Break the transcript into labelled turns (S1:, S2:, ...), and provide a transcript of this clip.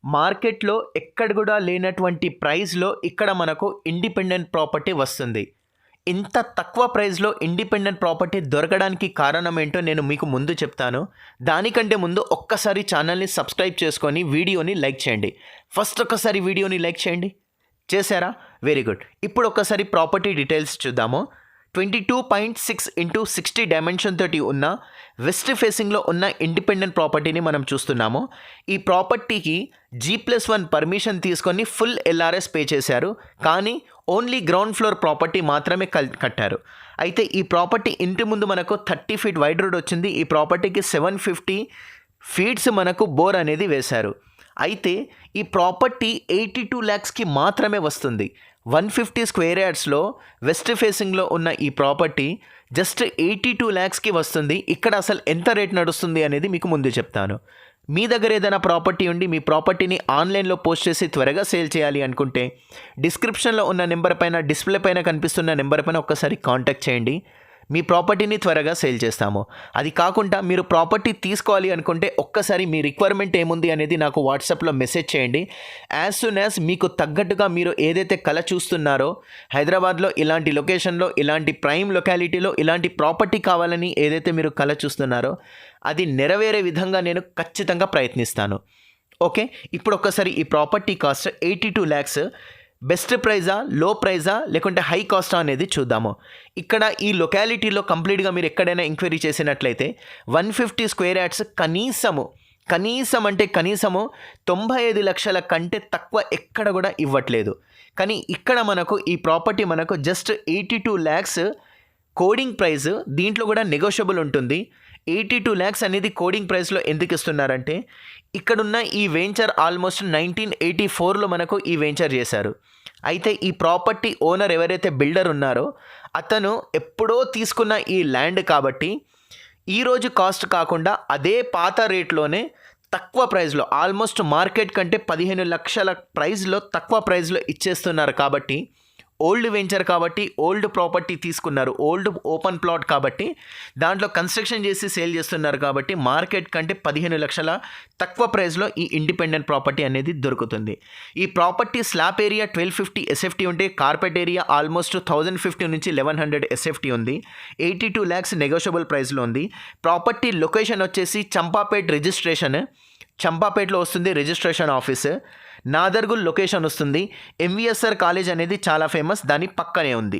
S1: మార్కెట్‌లో ఎక్కడ గూడా లేనటువంటి ప్రైస్‌లో ఇక్కడ మనకు ఇండిపెండెంట్ ప్రాపర్టీ వస్తుంది. ఇంత తక్కువ ప్రైస్‌లో ఇండిపెండెంట్ ప్రాపర్టీ దొరకడానికి కారణం ఏంటో నేను మీకు ముందు చెప్తాను. దానికంటే ముందు ఒక్కసారి ఛానల్‌ని సబ్స్క్రైబ్ చేసుకొని వీడియోని లైక్ చేయండి. ఫస్ట్ ఒక్కసారి వీడియోని లైక్ చేయండి. చేశారా? Very good. ఇప్పుడు ఒక్కసారి ప్రాపర్టీ డీటెయిల్స్ చూద్దాము. 22.6 ఇంటూ 60 డైమెన్షన్ తోటి ఉన్న వెస్ట్ ఫేసింగ్లో ఉన్న ఇండిపెండెంట్ ప్రాపర్టీని మనం చూస్తున్నాము. ఈ ప్రాపర్టీకి G+1 పర్మిషన్ తీసుకొని ఫుల్ LRS పే చేశారు. కానీ ఓన్లీ గ్రౌండ్ ఫ్లోర్ ప్రాపర్టీ మాత్రమే కట్టారు. అయితే ఈ ప్రాపర్టీ ఇంటి ముందు మనకు 30 ఫీట్ వైడ్ రోడ్ వచ్చింది. ఈ ప్రాపర్టీకి 750 ఫీట్స్ మనకు బోర్ అనేది వేశారు. అయితే ఈ ప్రాపర్టీ 82 lakhsకి మాత్రమే వస్తుంది. 150 స్క్వేర్ యార్డ్స్లో వెస్ట్ ఫేసింగ్లో ఉన్న ఈ ప్రాపర్టీ జస్ట్ 82 lakhsకి వస్తుంది. ఇక్కడ అసలు ఎంత రేట్ నడుస్తుంది అనేది మీకు ముందు చెప్తాను. మీ దగ్గర ఏదైనా ప్రాపర్టీ ఉండి మీ ప్రాపర్టీని ఆన్లైన్లో పోస్ట్ చేసి త్వరగా సేల్ చేయాలి అనుకుంటే డిస్క్రిప్షన్లో ఉన్న నెంబర్ పైన, డిస్ప్లే పైన కనిపిస్తున్న నెంబర్ పైన ఒక్కసారి కాంటాక్ట్ చేయండి. మీ ప్రాపర్టీని త్వరగా సేల్ చేస్తాము. అది కాకుండా మీరు ప్రాపర్టీ తీసుకోవాలి అనుకుంటే ఒక్కసారి మీ రిక్వైర్మెంట్ ఏముంది అనేది నాకు వాట్సాప్లో మెసేజ్ చేయండి. యాజ్ సూన్ యాజ్ మీకు తగ్గట్టుగా మీరు ఏదైతే కళ చూస్తున్నారో, హైదరాబాద్లో ఇలాంటి లొకేషన్లో, ఇలాంటి ప్రైమ్ లొకాలిటీలో ఇలాంటి ప్రాపర్టీ కావాలని ఏదైతే మీరు కళ చూస్తున్నారో అది నెరవేరే విధంగా నేను ఖచ్చితంగా ప్రయత్నిస్తాను. ఓకే, ఇప్పుడు ఒక్కసారి ఈ ప్రాపర్టీ కాస్ట్ 82 lakhs బెస్ట్ ప్రైజా, లో ప్రైజా, లేకుంటే హై కాస్టా అనేది చూద్దాము. ఇక్కడ ఈ లొకాలిటీలో కంప్లీట్గా మీరు ఎక్కడైనా ఎంక్వైరీ చేసినట్లయితే 150 స్క్వేర్ యార్డ్స్ కనీసం అంటే కనీసము 95 లక్షల కంటే తక్కువ ఎక్కడ కూడా ఇవ్వట్లేదు. కానీ ఇక్కడ మనకు ఈ ప్రాపర్టీ మనకు జస్ట్ 82 lakhs కోడింగ్ ప్రైస్, దీంట్లో కూడా నెగోషియబుల్ ఉంటుంది. 82 lakhs అనేది కోడింగ్ ప్రైస్లో ఎందుకు ఇస్తున్నారంటే ఇక్కడున్న ఈ వెంచర్ ఆల్మోస్ట్ 1984లో మనకు ఈ వెంచర్ చేశారు. అయితే ఈ ప్రాపర్టీ ఓనర్ ఎవరైతే బిల్డర్ ఉన్నారో అతను ఎప్పుడో తీసుకున్న ఈ ల్యాండ్ కాబట్టి ఈరోజు కాస్ట్ కాకుండా అదే పాత రేట్లోనే తక్కువ ప్రైస్లో, ఆల్మోస్ట్ మార్కెట్ కంటే 15 లక్షల ప్రైస్లో తక్కువ ప్రైస్లో ఇచ్చేస్తున్నారు. కాబట్టి ఓల్డ్ వెంచర్ కాబట్టి ఓల్డ్ ప్రాపర్టీ తీసుకున్నారు, ఓల్డ్ ఓపెన్ ప్లాట్ కాబట్టి దాంట్లో కన్స్ట్రక్షన్ చేసి సేల్ చేస్తున్నారు. కాబట్టి మార్కెట్ కంటే 15 లక్షల తక్కువ ప్రైస్లో ఈ ఇండిపెండెంట్ ప్రాపర్టీ అనేది దొరుకుతుంది. ఈ ప్రాపర్టీ స్లాబ్ ఏరియా 1250 SFT ఉంటే కార్పెట్ ఏరియా ఆల్మోస్ట్ 1050 నుంచి 1100 SFT ఉంది. 82 lakhs నెగోషియబుల్ ప్రైస్లో ఉంది. ప్రాపర్టీ లొకేషన్ వచ్చేసి చంపాపేటలో వస్తుంది రిజిస్ట్రేషన్ ఆఫీస్. నాదర్గుల్ లొకేషన్ వస్తుంది. MVSR కాలేజ్ అనేది చాలా ఫేమస్, దాని పక్కనే ఉంది.